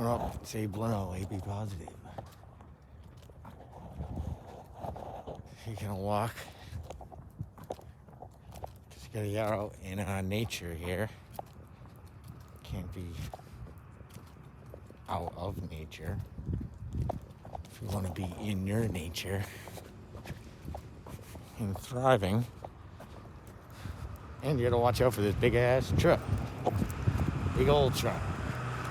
Well, say Bluno, AB positive. You can walk. Just gotta get out in nature here. Can't be out of nature. If you want to be in your nature and thriving, and you gotta watch out for this big ass truck. Big old truck.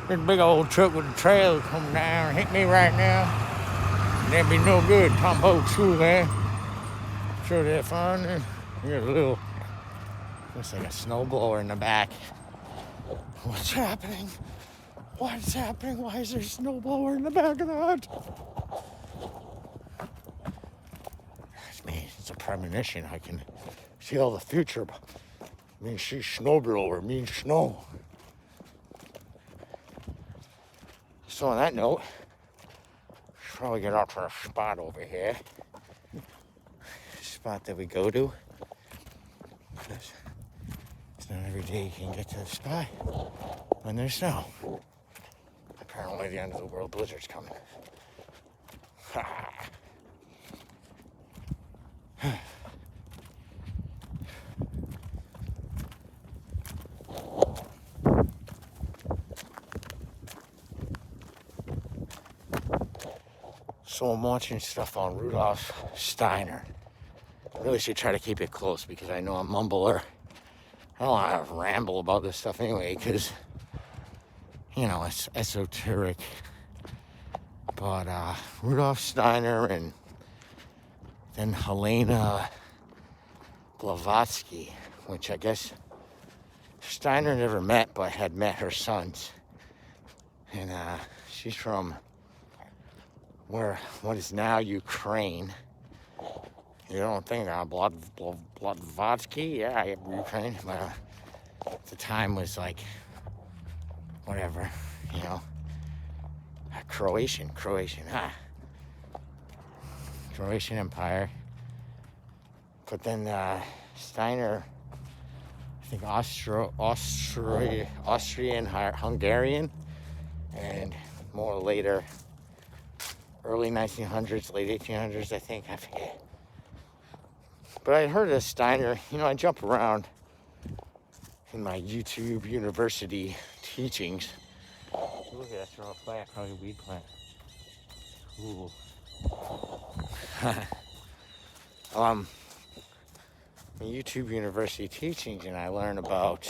This big old truck with a trailer coming down and hit me right now. That'd be no good. Combo too, man. Sure that fun. Here's a little, looks like a snowblower in the back. What's happening? What's happening? Why is there a snowblower in the back of the hut? It's a premonition. I can see all the future. I mean, see snowblower means snow. So on that note, should probably get out to a spot over here. Spot that we go to. Because it's not every day you can get to the spot when there's snow. Apparently the end of the world blizzard's coming. So I'm watching stuff on Rudolf Steiner. I really should try to keep it close because I know I'm a mumbler. I don't want to ramble about this stuff anyway because, you know, it's esoteric. But Rudolf Steiner and then Helena Blavatsky, which I guess Steiner never met but had met her sons. And she's from what is now Ukraine. You don't think Blavatsky? Yeah, Ukraine. But at the time was like, whatever, you know, Croatian Empire. But then Steiner, I think Austrian, Hungarian, and more later, early 1900s, late 1800s, I think, I forget. But I heard of Steiner, you know, I jump around in my YouTube university teachings. Look at that, throw a plant, probably a weed plant. Cool. My YouTube university teachings, and I learn about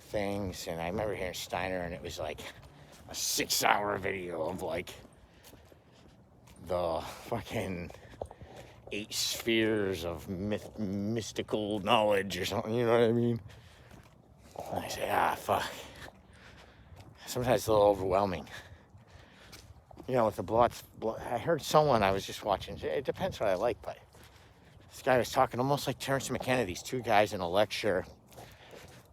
things, and I remember hearing Steiner, and it was like a 6-hour video of like the fucking 8 spheres of mystical knowledge or something, you know what I mean? And I say, fuck. Sometimes it's a little overwhelming. You know, with the blood, I heard someone I was just watching, it depends what I like, but this guy was talking almost like Terence McKenna, these two guys in a lecture.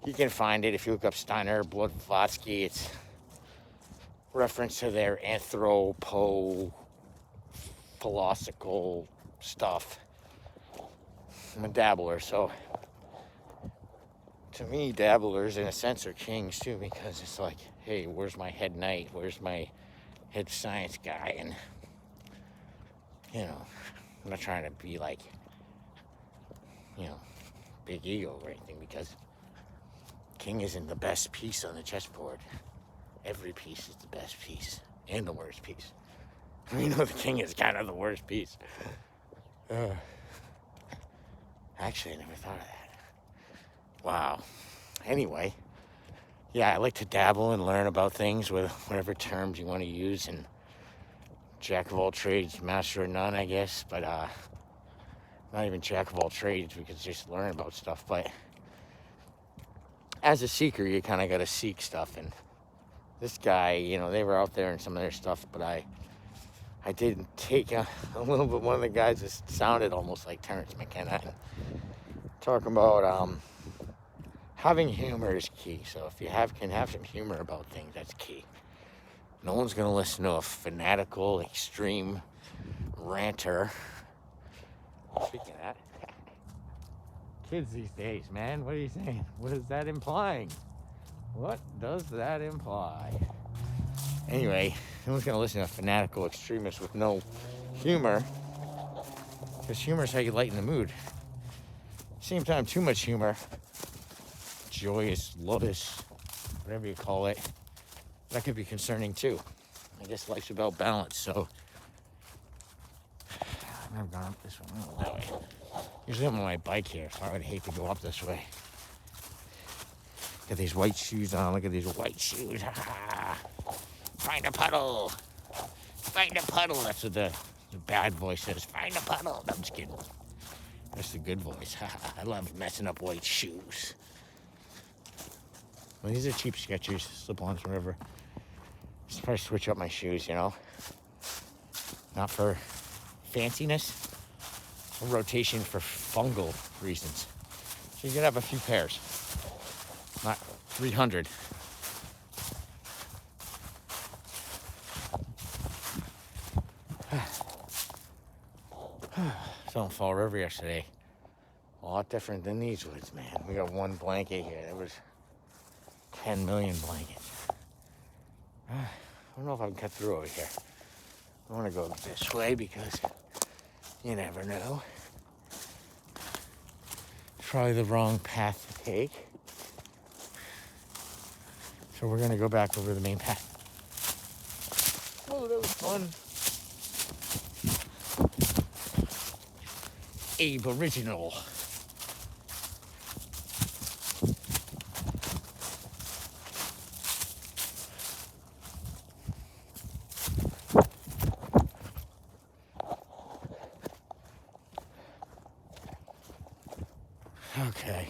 You can find it if you look up Steiner, Blavatsky. It's reference to their anthropo-philosophical stuff. I'm a dabbler, so to me, dabblers in a sense are kings too, because it's like, hey, where's my head knight? Where's my head science guy? And, you know, I'm not trying to be like, you know, big ego or anything, because king isn't the best piece on the chessboard. Every piece is the best piece and the worst piece. You know, the king is kind of the worst piece. Actually, I never thought of that. Wow. Anyway, yeah, I like to dabble and learn about things with whatever terms you want to use, and jack of all trades, master of none, I guess, but not even jack of all trades, we could just learn about stuff, but as a seeker, you kind of got to seek stuff, and this guy, you know, they were out there and some of their stuff, but I did take a little bit, one of the guys that sounded almost like Terence McKenna, talking about having humor is key. So if you can have some humor about things, that's key. No one's going to listen to a fanatical, extreme ranter. Speaking of that, kids these days, man, what are you saying? What is that implying? What does that imply? Anyway, no one's gonna listen to a fanatical extremist with no humor, because humor is how you lighten the mood. Same time, too much humor, joyous, lotus, whatever you call it, that could be concerning too. I guess life's about balance, so I've never gone up this way. I'm gonna go that way. Usually I'm on my bike here, so I would hate to go up this way. Got these white shoes on. Look at these white shoes. Find a puddle. Find a puddle. That's what the bad voice says. Find a puddle. No, I'm just kidding. That's the good voice. I love messing up white shoes. Well, these are cheap Skechers. Slip-ons, whatever. Just try to switch up my shoes, you know. Not for fanciness. A rotation for fungal reasons. So you can have a few pairs. Not 300. Saw in Fall River yesterday. A lot different than these woods, man. We got one blanket here. There was 10 million blankets. I don't know if I can cut through over here. I want to go this way because you never know. It's probably the wrong path to take. So we're going to go back over the main path. Oh, that was fun. Abe Original. Okay.